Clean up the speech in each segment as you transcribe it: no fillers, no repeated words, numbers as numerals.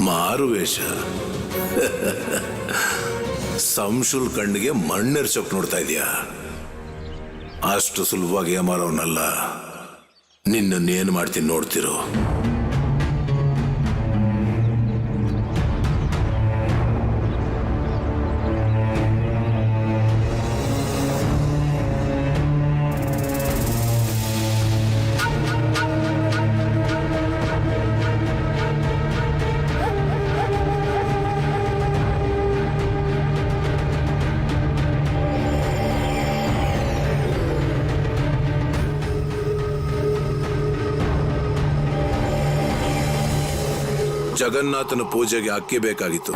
ಮಾರುವೇಷ. ಸಂಶುಲ್ ಕಣ್ಣಿಗೆ ಮಣ್ಣೆರ್ಚೋಕ್ ನೋಡ್ತಾ ಇದೀಯಾ? ಅಷ್ಟು ಸುಲಭವಾಗಿ ಏಮಾರವನಲ್ಲ. ನಿನ್ನನ್ನೇನು ಮಾಡ್ತೀನಿ ನೋಡ್ತಿರೋ. ಜಗನ್ನಾಥನ ಪೂಜೆಗೆ ಅಕ್ಕಿ ಬೇಕಾಗಿತ್ತು.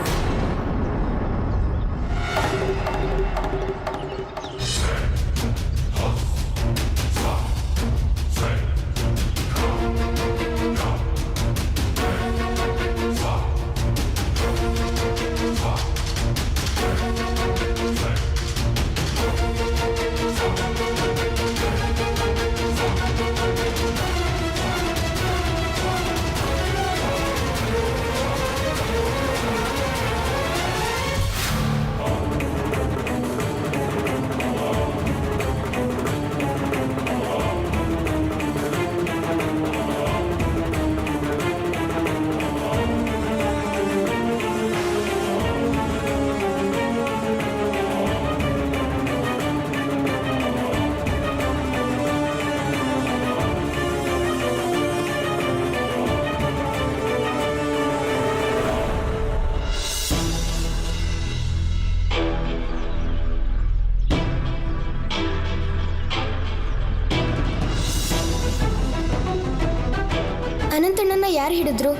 ಅನಂತಣ್ಣನ ಯಾರು ಹಿಡಿದ್ರು?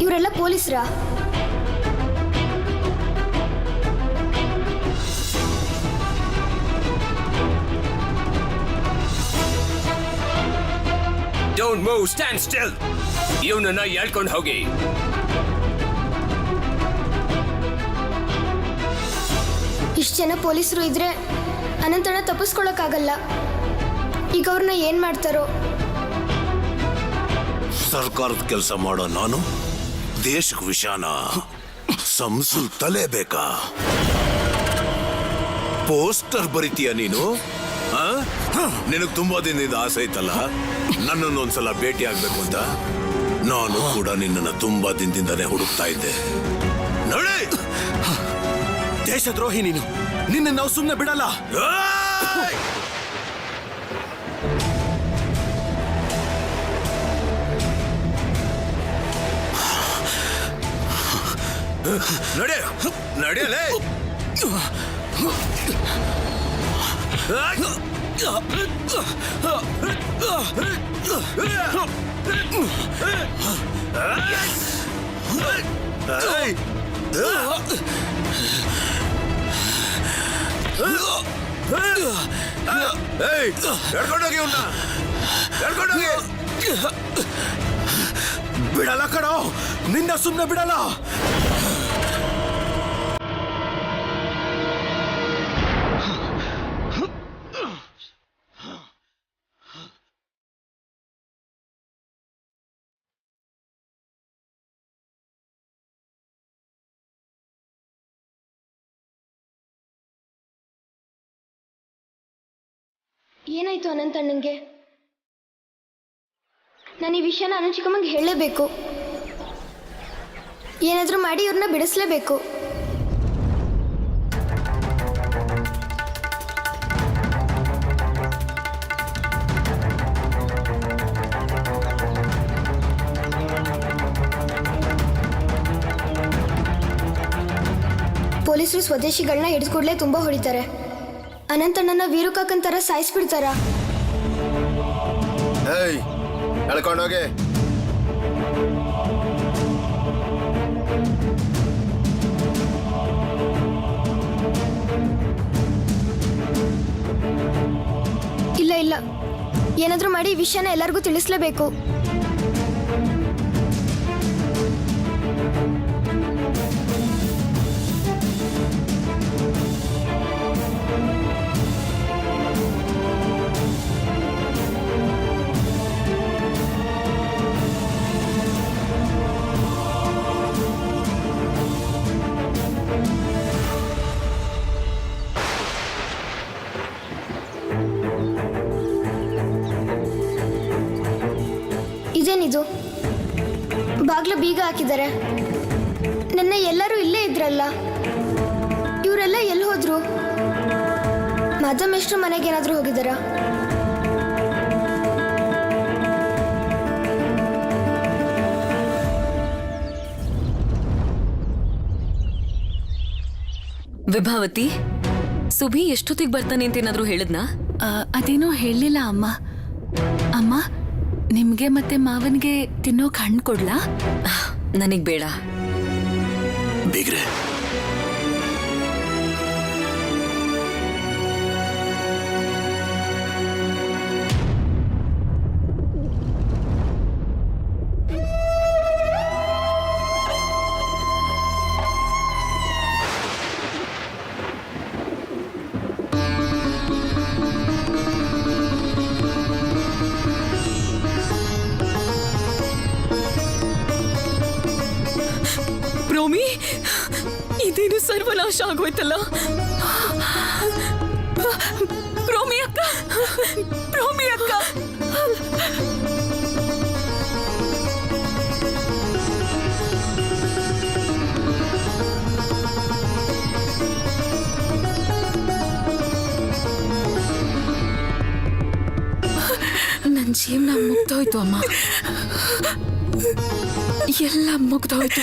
ಇವರೆಲ್ಲ ಪೊಲೀಸರಾ? Don't move, stand still. ಇವನನ್ನ ಹೇಳ್ಕೊಂಡು ಹೋಗಿ. ಇಷ್ಟು ಜನ ಪೊಲೀಸರು ಇದ್ರೆ ಅನಂತಣ್ಣ ತಪ್ಪಿಸ್ಕೊಳಕ್ಕಾಗಲ್ಲ. ಈಗ ಅವ್ರನ್ನ ಏನ್ ಮಾಡ್ತಾರೋ? ಸರ್ಕಾರದ ಕೆಲಸ ಮಾಡೋ ನಾನು ದೇಶಕ್ಕೆ ವಿಷಾನ ಸಂಸುಲ್ ತಲೆ ಬೇಕಾ? ಪೋಸ್ಟರ್ ಬರಿತೀಯ ನೀನು? ನಿನಗ್ ತುಂಬಾ ದಿನದಿಂದ ಆಸೆ ಐತಲ್ಲ ನನ್ನನ್ನು ಒಂದ್ಸಲ ಭೇಟಿ ಆಗ್ಬೇಕು ಅಂತ. ನಾನು ಕೂಡ ನಿನ್ನನ್ನು ತುಂಬಾ ದಿನದಿಂದನೇ ಹುಡುಕ್ತಾ ಇದ್ದೆ. ನೋಡಿ, ದೇಶದ್ರೋಹಿ ನೀನು. ನಿನ್ನ ನಾವು ಸುಮ್ಮನೆ ಬಿಡಲ್ಲ. ನಡೆ ನಡೆಯಲೇ. ಹೇಳ್ಕೊಂಡೋಗಿ ಅವನ್ನ, ಹೇಳ್ಕೊಂಡೋಗಿ. ಬಿಡಲ್ಲ ಕಣೋ, ನಿನ್ನ ಸುಮ್ಮನೆ ಬಿಡಲ್ಲ. ಏನಾಯ್ತು ಅನಂತಣ್ಣಂಗೆ? ನಾನು ಈ ವಿಷಯನ ಅನುಚಿಕಮ್ಮಗೆ ಹೇಳಲೇಬೇಕು. ಏನಾದರೂ ಮಾಡಿ ಇವ್ರನ್ನ ಬಿಡಿಸ್ಲೇಬೇಕು. ಪೊಲೀಸರು ಸ್ವದೇಶಿಗಳನ್ನ ಹಿಡಿದು ಕೂಡಲೇ ತುಂಬ ಹೊಡಿತಾರೆ. ಅನಂತಣ್ಣನ ವೀರುಕಾಕನ್ ತರ ಸಾಯಿಸ್ಬಿಡ್ತಾರ. ಹೇಳ್ಕೊಂಡೋಗಿ. ಇಲ್ಲ ಇಲ್ಲ, ಏನಾದ್ರೂ ಮಾಡಿ ಈ ವಿಷಯನ ಎಲ್ಲರಿಗೂ ತಿಳಿಸ್ಲೇಬೇಕು. ಬಾಗ್ಲು ಬೀಗ ಹಾಕಿದ್ದಾರೆ. ನನ್ನ ಎಲ್ಲರೂ ಇಲ್ಲೇ ಇದ್ರಲ್ಲ, ಇವರೆಲ್ಲ ಎಲ್ಲಿ ಹೋದ್ರು? ಮಾಧವಮೇಶ್ರು ಮನೆಗೆ ಏನಾದ್ರೂ ಹೋಗಿದ್ದಾರಾ? ವಿಭಾವತಿ, ಸುಭಿ ಎಷ್ಟೊತ್ತಿಗೆ ಬರ್ತಾನೆ ಅಂತ ಏನಾದ್ರೂ ಹೇಳಿದ್ನಾ? ಅದೇನೋ ಹೇಳಲಿಲ್ಲ ಅಮ್ಮ. ಅಮ್ಮ, ನಿಮ್ಗೆ ಮತ್ತೆ ಮಾವನ್ಗೆ ತಿನ್ನೋಕ್ ಹಣ್ಣು ಕೊಡ್ಲಾ? ನನಗ್ ಬೇಡ. ಬೀಗ್ರೆ, ಪ್ರೋಮಿ, ಇದೇನು ಸರ್ವನಾಶ ಆಗೋಯ್ತಲ್ಲ. ಪ್ರೋಮಿ ಅಕ್ಕ, ಪ್ರೋಮಿ ಅಕ್ಕ, ನನ್ ಜೀವನ ಮುಗ್ದೋಯ್ತು ಅಮ್ಮ, ಎಲ್ಲ ಮುಗ್ದೋಯ್ತು.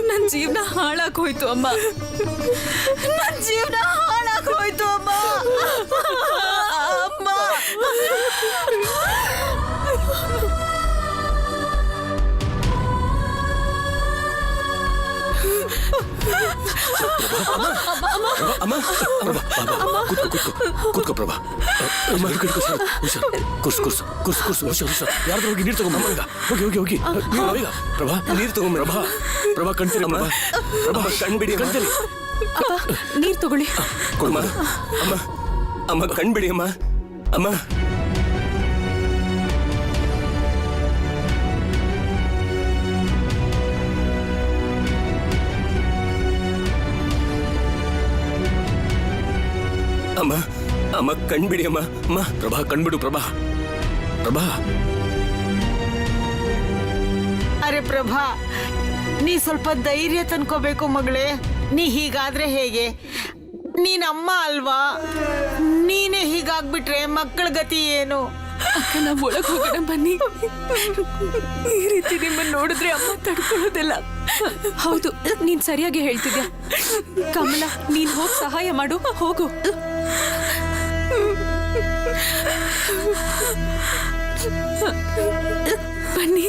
ನನ್ ಜೀವನ ಹಾಳಾಗೋಯ್ತು ಅಮ್ಮ, ನನ್ ಜೀವನ ಹಾಳಾಗೋಯ್ತು ಅಮ್ಮ. ಅಮ್ಮ, ಅಮ್ಮ, ಕೂತ್ಕೋ ಪ್ರಭಾ. ಯಾರ್ದು ಹೋಗಿ ನೀರು ತಗೊಂಬ. ಹೋಗಿ ಪ್ರಭಾ, ನೀರು ತಗೊಂಬ. ಪ್ರಭಾ ಕಣ್ತೀರಿ ಪ್ರಭಾ, ಕಣ್ಬಿಡಿ ಕಣ್ತೀರಿ. ನೀರ್ ತಗೊಳ್ಳಿ. ಕೊಡಮ್ಮ. ಅಮ್ಮ ಕಣ್ಬಿಡಿ ಅಮ್ಮ. ಅಮ್ಮ, ಅಮ್ಮ, ಅಮ್ಮ ಕಣ್ಬಿಡಿ ಅಮ್ಮ. ಅಮ್ಮ, ಪ್ರಭಾ ಕಣ್ಬಿಡು ಪ್ರಭಾ. ಪ್ರಭಾ, ಅರೆ ಪ್ರಭಾ, ನೀ ಸ್ವಲ್ಪ ಧೈರ್ಯ ತಂದ್ಕೋಬೇಕು ಮಗಳೇ. ನೀ ಹೀಗಾದ್ರೆ ಹೇಗೆ? ನೀನಮ್ಮ ಅಲ್ವಾ? ನೀನೇ ಹೀಗಾಗ್ಬಿಟ್ರೆ ಮಕ್ಕಳ ಗತಿ ಏನು? ಅಕ್ಕ, ನಾವ್ ಒಳಗ್ ಹೋಗೋಣ ಬನ್ನಿ. ಈ ರೀತಿ ನಿಮ್ಮನ್ನ ನೋಡಿದ್ರೆ ಅಮ್ಮ ತಡ್ಕೊಳ್ಳೋದಿಲ್ಲ. ಹೌದು, ನೀನ್ ಸರಿಯಾಗಿ ಹೇಳ್ತಿದ್ಯಾ. ಕಮಲ, ನೀನ್ ಹೋಗ್ ಸಹಾಯ ಮಾಡು, ಹೋಗು. ಬನ್ನಿ.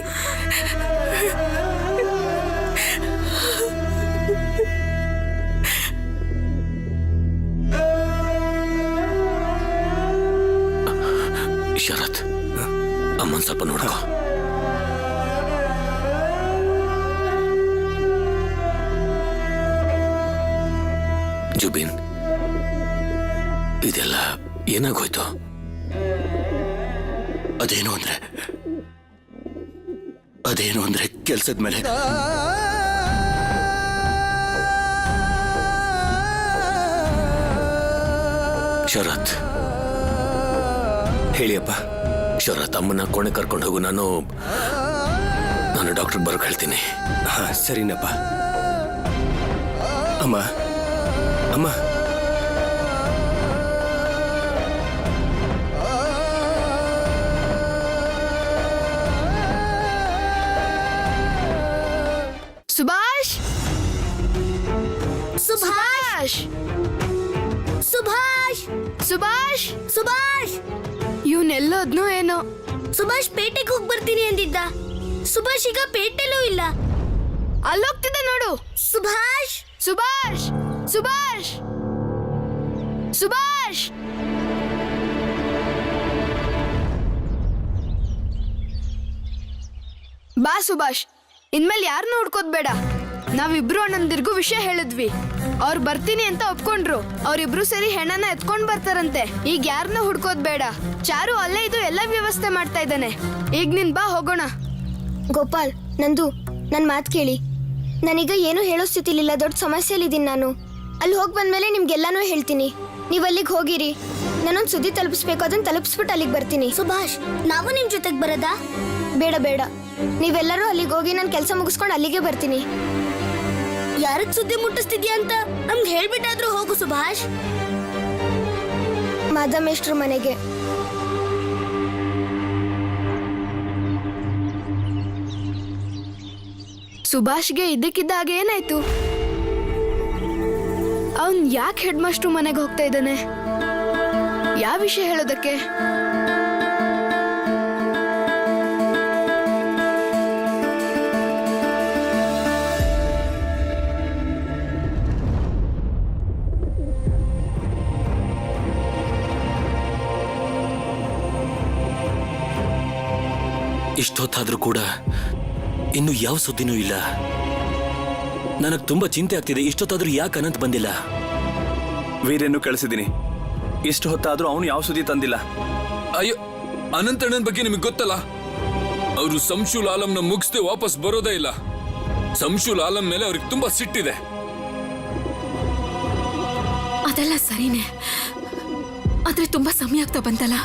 ಶರತ್, ಅಮ್ಮನ್ ಸ್ವಲ್ಪ ನೋಡ್ಕೋ. ಜುಬಿನ್, ಇದೆಲ್ಲ ಏನಾಗೋಯ್ತು? ಅದೇನು ಅಂದ್ರೆ ಕೆಲ್ಸದ ಮೇಲೆ ಶರತ್, ಹೇಳಿಯಪ್ಪ. ಶರತ್, ಅಮ್ಮನ ಕೋಣೆ ಕರ್ಕೊಂಡು ಹೋಗು. ನಾನು ಡಾಕ್ಟರ್ ಬರೋಕ್ ಹೇಳ್ತೀನಿ. ಹಾ, ಸರಿನಪ್ಪ. ಅಮ್ಮ, ಅಮ್ಮ, ಸುಭಾಷ್, ಸುಭಾಷ್, ಸುಭಾಷ್, ಸುಭಾಷ್, ಸುಭಾಷ್. ಇವನೆಲ್ಲೋದ್ನೋ ಏನೋ. ಸುಭಾಷ್ ಪೇಟೆಗೆ ಹೋಗಿ ಬರ್ತೀನಿ ಅಂದಿದ್ದ. ಸುಭಾಷ್ ಈಗ ಪೇಟೆಲೂ ಇಲ್ಲ. ಅಲ್ಲೋಗ್ತಿದ್ದ ನೋಡು. ಸುಭಾಷ್, ಸುಭಾಷ್, ಸುಭಾಷ್, ಸುಭಾಷ್. ಬಾ ಸುಭಾಷ್, ಇನ್ಮೇಲೆ ಯಾರನ್ನೂ ಹುಡ್ಕೋದ್ ಬೇಡ. ನಾವಿಬ್ರು ಅಣ್ಣಂದಿರ್ಗೂ ವಿಷಯ ಹೇಳಿದ್ವಿ. ಅವ್ರು ಬರ್ತೀನಿ ಅಂತ ಒಪ್ಕೊಂಡ್ರು. ಅವ್ರಿಬ್ರು ಸೇರಿ ಹೆಣ್ಣನ್ನ ಎತ್ಕೊಂಡ್ ಬರ್ತಾರಂತೆ. ಈಗ ಯಾರನ್ನೂ ಹುಡ್ಕೋದ್ ಬೇಡ. ಚಾರು ಅಲ್ಲೇ ಇದು ಎಲ್ಲ ವ್ಯವಸ್ಥೆ ಮಾಡ್ತಾ ಇದ್ದಾನೆ. ಈಗ ನೀನ್ ಬಾ, ಹೋಗೋಣ. ಗೋಪಾಲ್, ನಂದು ನನ್ ಮಾತ್ ಕೇಳಿ. ನಾನೀಗ ಏನು ಹೇಳೋ ಸ್ಥಿತಿಲಿಲ್ಲ. ದೊಡ್ಡ ಸಮಸ್ಯೆಲಿದ್ದೀನಿ ನಾನು. ಅಲ್ಲಿ ಹೋಗಿ ಬಂದ್ಮೇಲೆ ನಿಮ್ಗೆಲ್ಲಾನು ಹೇಳ್ತೀನಿ. ನೀವ್ ಅಲ್ಲಿಗೆ ಹೋಗಿರಿ. ನಾನೊಂದು ಸುದ್ದಿ ತಲುಪಿಸ್ಬೇಕು, ಅದನ್ನ ತಲುಪಿಸ್ಬಿಟ್ಟು ಅಲ್ಲಿಗೆ ಬರ್ತೀನಿ. ಸುಭಾಷ್, ನಾವು ನಿಮ್ ಜೊತೆಗೆ ಬರದಾ? ಬೇಡ ಬೇಡ, ನೀವೆಲ್ಲರೂ ಅಲ್ಲಿಗೆ ಹೋಗಿ ನಾನು ಕೆಲಸ ಮುಗಿಸ್ಕೊಂಡು ಅಲ್ಲಿಗೆ ಬರ್ತೀನಿ. ಯಾರಿಗೆ ಸುದ್ದಿ ಮುಟ್ಟಿಸ್ತಿದ್ಯಾ ಅಂತ ನಮ್ಗೆ ಹೇಳ್ಬಿಟ್ಟಾದ್ರೂ ಹೋಗು ಸುಭಾಷ್. ಮಾಧಮೇಶ್ವ್ರ ಮನೆಗೆ. ಸುಭಾಷ್ಗೆ ಇದ್ದಕ್ಕಿದ್ದಾಗ ಏನಾಯ್ತು? ಅವನ್ ಯಾಕೆ ಹೆಡ್ ಮಾಸ್ಟ್ರು ಮನೆಗೆ ಹೋಗ್ತಾ ಇದ್ದಾನೆ? ಯಾವ ವಿಷಯ ಹೇಳೋದಕ್ಕೆ? ಇಷ್ಟೊತ್ತಾದ್ರೂ ಕೂಡ ಇನ್ನು ಯಾವ ಸುದ್ದಿನೂ ಇಲ್ಲ. ನನಗೆ ತುಂಬಾ ಚಿಂತೆ ಆಗ್ತಿದೆ. ಇಷ್ಟೊತ್ತಾದ್ರೂ ಯಾಕೆ ಅನಂತ್ ಬಂದಿಲ್ಲ? ವೀರ್ಯನ್ನು ಕಳಿಸಿದ್ದೀನಿ. ಇಷ್ಟು ಹೊತ್ತಾದ್ರೂ ಅವನು ಯಾವ ಸುದ್ದಿ ತಂದಿಲ್ಲ. ಅಯ್ಯೋ, ಅನಂತಣ್ಣನ ಬಗ್ಗೆ ನಿಮಗೆ ಗೊತ್ತಲ್ಲ, ಅವರು ಸಂಶುಲ್ ಆಲಂನ ಮುಗಿಸ್ದೆ ವಾಪಸ್ ಬರೋದೇ ಇಲ್ಲ. ಸಂಶುಲ್ ಆಲಂ ಮೇಲೆ ಅವ್ರಿಗೆ ತುಂಬಾ ಸಿಟ್ಟಿದೆ. ಅದೆಲ್ಲ ಸರಿನೇ, ಆದ್ರೆ ತುಂಬಾ ಸಮಯ ಆಗ್ತಾ ಬಂತಲ್ಲ,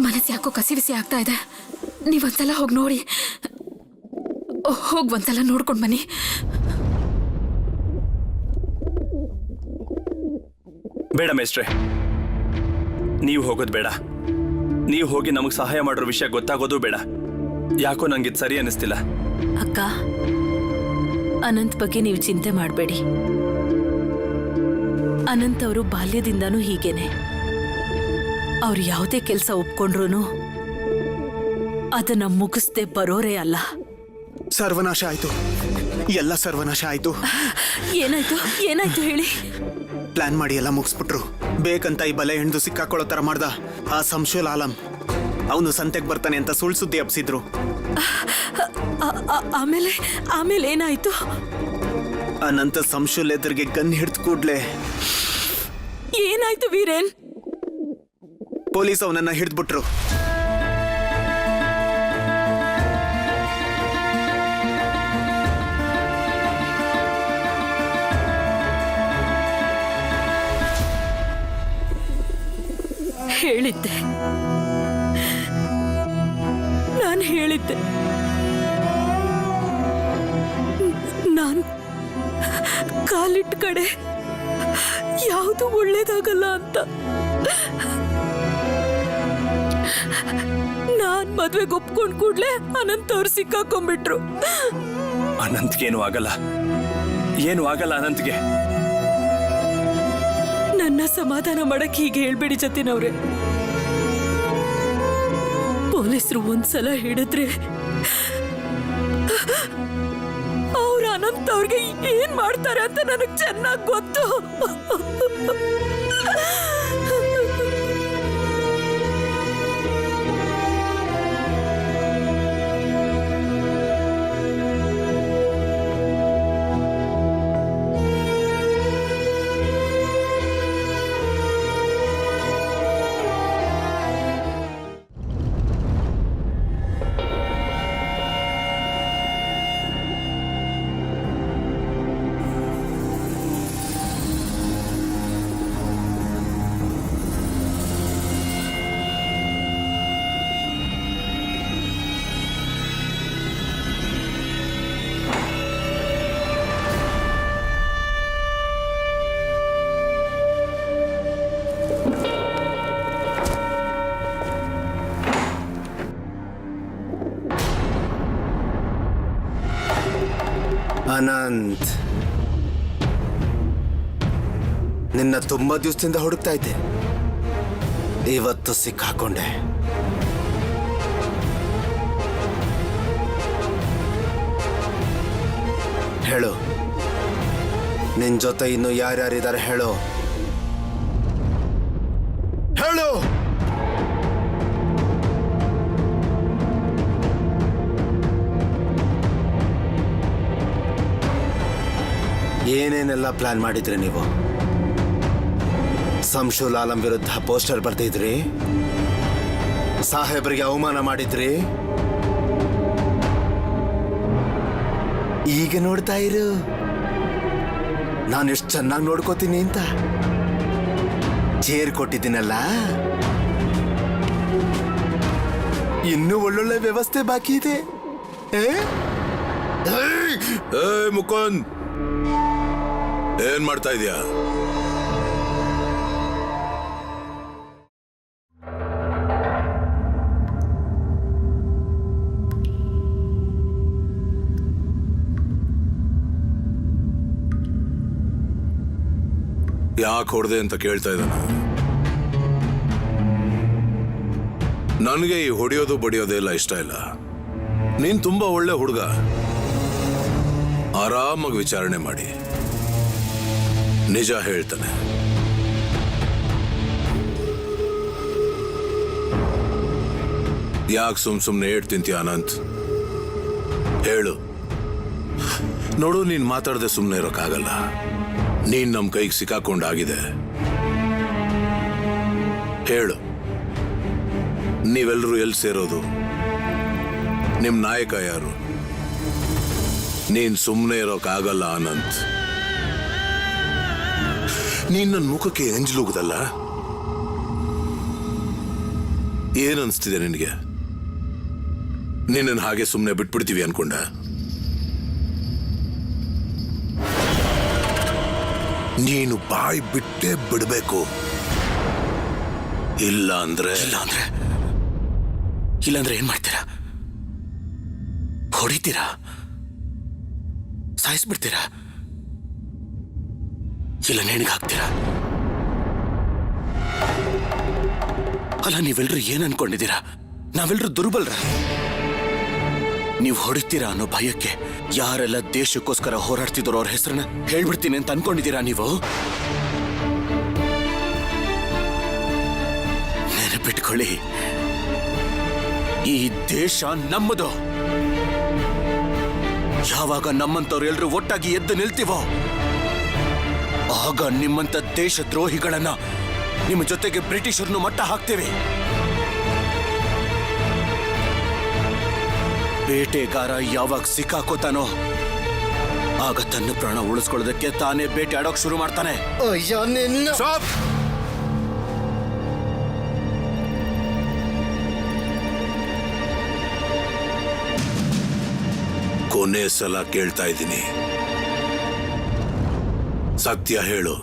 ಮನಸ್ಸು ಯಾಕೋ ಕಸಿವಿಸಿ ಆಗ್ತಾ ಇದೆ. ನೀವೊಂದ್ಸಲ ಹೋಗಿ ನೋಡಿ, ಒಂದ್ಸಲ ನೋಡ್ಕೊಂಡ್ ಬನ್ನಿ. ಬೇಡ ಮೇಸ್ಟ್ರೆ, ನೀವು ಹೋಗೋದು ಬೇಡ. ನೀವು ಹೋಗಿ ನಮಗೆ ಸಹಾಯ ಮಾಡಿರೋ ವಿಷಯ ಗೊತ್ತಾಗೋದು ಬೇಡ. ಯಾಕೋ ನಂಗಿದ್ ಸರಿ ಅನ್ನಿಸ್ತಿಲ್ಲ. ಅಕ್ಕ, ಅನಂತ್ ಬಗ್ಗೆ ನೀವು ಚಿಂತೆ ಮಾಡಬೇಡಿ. ಅನಂತ್ ಅವರು ಬಾಲ್ಯದಿಂದಾನೂ ಹೀಗೇನೆ. ಅವ್ರು ಯಾವುದೇ ಕೆಲಸ ಒಪ್ಕೊಂಡ್ರು ಅದನ್ನ ಮುಗಿಸ್ದೆ ಬರೋರೇ ಅಲ್ಲ. ಸರ್ವನಾಶ ಆಯ್ತು, ಎಲ್ಲ ಸರ್ವನಾಶ ಆಯ್ತು. ಏನಾಯ್ತು ಏನಾಯ್ತು ಹೇಳಿ. ಪ್ಲಾನ್ ಮಾಡಿ ಎಲ್ಲ ಮುಗಿಸ್ಬಿಟ್ರು. ಬೇಕಂತ ಈ ಬಲೆ ಹೆಣ್ದು ಸಿಕ್ಕಾಕೊಳ್ಳೋ ತರ ಮಾಡ್ದ ಆ ಸಂಶುಲ್ ಆಲಂ. ಅವನು ಸಂತೆಗೆ ಬರ್ತಾನೆ ಅಂತ ಸುಳ್ಳು ಸುದ್ದಿ ಹಬ್ಸಿದ್ರು. ಆಮೇಲೆ ಏನಾಯ್ತು? ಅನಂತ ಸಂಶುಲ್ ಎದುರಿಗೆ ಗನ್ ಹಿಡ್ದು ಕೂಡ್ಲೆ ಏನಾಯ್ತು ವೀರೇನ್? ಪೊಲೀಸ್ ಅವನನ್ನ ಹಿಡಿದ್ಬಿಟ್ರು. ಹೇಳಿದ್ದೆ, ನಾನು ಹೇಳಿದ್ದೆ, ನಾನು ಕಾಲಿಟ್ಟ ಕಡೆ ಯಾವುದು ಒಳ್ಳೇದಾಗಲ್ಲ ಅಂತ. ನಾನ್ ಮದ್ವೆಗೆ ಒಪ್ಕೊಂಡ್ ಕೂಡ್ಲೆ ಅನಂತ್ ಅವ್ರು ಸಿಕ್ಕಾಕೊಂಡ್ಬಿಟ್ರು. ಅನಂತ್ಗೇನು ಆಗಲ್ಲ, ಏನು ಆಗಲ್ಲ ಅನಂತ್ಗೆ. ನನ್ನ ಸಮಾಧಾನ ಮಾಡಕ್ ಹೀಗೆ ಹೇಳ್ಬೇಡಿ ಜತಿನವ್ರೆ. ಪೊಲೀಸರು ಒಂದ್ಸಲ ಹಿಡಿದ್ರೆ ಅವ್ರ ಅನಂತ್ ಅವ್ರಿಗೆ ಏನ್ ಮಾಡ್ತಾರೆ ಅಂತ ನನಗ್ ಚೆನ್ನಾಗ್ ಗೊತ್ತು. ಅನಂತ್, ನಿನ್ನ ತುಂಬಾ ದಿವಸದಿಂದ ಹುಡುಕ್ತಾ ಇದ್ದೆ. ಇವತ್ತು ಸಿಕ್ಕಾಕೊಂಡೆ. ಹೇಳು, ನಿನ್ ಜೊತೆ ಇನ್ನು ಯಾರ್ಯಾರಿದ್ದಾರೆ ಹೇಳು. ಹೇಳು. ಏನೇನೆಲ್ಲ ಪ್ಲಾನ್ ಮಾಡಿದ್ರಿ ನೀವು? ಸಂಶುಲ್ ಆಲಂ ವಿರುದ್ಧ ಪೋಸ್ಟರ್ ಬರ್ತಿದ್ರಿ, ಸಾಹೇಬ್ರಿಗೆ ಅವಮಾನ ಮಾಡಿದ್ರಿ. ಈಗ ನೋಡ್ತಾ ಇರು ನಾನು ಎಷ್ಟು ಚೆನ್ನಾಗಿ ನೋಡ್ಕೋತೀನಿ ಅಂತ. ಚೇರ್ ಕೊಟ್ಟಿದ್ದೀನಲ್ಲ, ಇನ್ನೂ ಒಳ್ಳೊಳ್ಳೆ ವ್ಯವಸ್ಥೆ ಬಾಕಿ ಇದೆ. ಏ ಮುಕುಂದ್, ಏನ್ ಮಾಡ್ತಾ ಇದೀಯಾ? ಯಾಕೆ ಹೊಡೆದೆ ಅಂತ ಕೇಳ್ತಾ ಇದ್ದಾನೆ. ನನಗೆ ಈ ಹೊಡೆಯೋದು ಬಡಿಯೋದೆಲ್ಲ ಇಷ್ಟ ಇಲ್ಲ. ನೀನ್ ತುಂಬಾ ಒಳ್ಳೆ ಹುಡುಗ, ಆರಾಮಾಗಿ ವಿಚಾರಣೆ ಮಾಡಿ ನಿಜ ಹೇಳ್ತಾನೆ. ಯಾಕೆ ಸುಮ್ನೆ ಏಟ್ ತಿಂತೀಯ ಅನಂತ್? ಹೇಳು. ನೋಡು, ನೀನ್ ಮಾತಾಡದೆ ಸುಮ್ನೆ ಇರೋಕ್ಕಾಗಲ್ಲ. ನೀನ್ ನಮ್ ಕೈಗೆ ಸಿಕ್ಕಾಕೊಂಡಾಗಿದೆ. ಹೇಳು, ನೀವೆಲ್ಲರೂ ಎಲ್ಲಿ ಸೇರೋದು? ನಿಮ್ ನಾಯಕ ಯಾರು? ನೀನ್ ಸುಮ್ನೆ ಇರೋಕ್ಕಾಗಲ್ಲ ಅನಂತ್. ನೀನ್ ನನ್ನ ಮುಖಕ್ಕೆ ಎಂಜಲುಗುದಲ್ಲ. ಏನನ್ಸ್ತಿದೆ ನಿನಗೆ? ನಿನ್ನನ್ನು ಹಾಗೆ ಸುಮ್ಮನೆ ಬಿಟ್ಬಿಡ್ತೀವಿ ಅನ್ಕೊಂಡ? ನೀನು ಬಾಯಿ ಬಿಟ್ಟೇ ಬಿಡಬೇಕು. ಇಲ್ಲಾಂದ್ರೆ ಏನ್ ಮಾಡ್ತೀರಾ? ಹೊಡಿತೀರಾ? ಸಾಯಿಸ್ಬಿಡ್ತೀರಾ? ಇಲ್ಲ ನೇಣಿಗೆ ಹಾಕ್ತೀರಾ? ಅಲ್ಲ, ನೀವೆಲ್ರೂ ಏನ್ ಅನ್ಕೊಂಡಿದ್ದೀರಾ? ನಾವೆಲ್ಲರೂ ದುರ್ಬಲರ? ನೀವು ಹೊಡಿತೀರಾ ಅನ್ನೋ ಭಯಕ್ಕೆ ಯಾರೆಲ್ಲ ದೇಶಕ್ಕೋಸ್ಕರ ಹೋರಾಡ್ತಿದ್ರು ಅವ್ರ ಹೆಸರನ್ನ ಹೇಳ್ಬಿಡ್ತೀನಿ ಅಂತ ಅನ್ಕೊಂಡಿದ್ದೀರಾ ನೀವು? ನೆನಪಿಟ್ಕೊಳ್ಳಿ, ಈ ದೇಶ ನಮ್ಮದು. ಯಾವಾಗ ನಮ್ಮಂತವ್ರು ಎಲ್ರು ಒಟ್ಟಾಗಿ ಎದ್ದು ನಿಲ್ತೀವೋ ಆಗ ನಿಮ್ಮಂತ ದೇಶ ದ್ರೋಹಿಗಳನ್ನ ನಿಮ್ಮ ಜೊತೆಗೆ ಬ್ರಿಟಿಷರನ್ನು ಮಟ್ಟ ಹಾಕ್ತೇವೆ. ಬೇಟೆಗಾರ ಯಾವಾಗ ಸಿಕ್ಕಾಕೋತಾನೋ ಆಗ ತನ್ನ ಪ್ರಾಣ ಉಳಿಸ್ಕೊಳ್ಳೋದಕ್ಕೆ ತಾನೇ ಬೇಟೆ ಆಡೋಕ್ ಶುರು ಮಾಡ್ತಾನೆ. Stop! ಕೊನೆ ಸಲ ಕೇಳ್ತಾ ಇದ್ದೀನಿ, ಸತ್ಯ ಹೇಳು.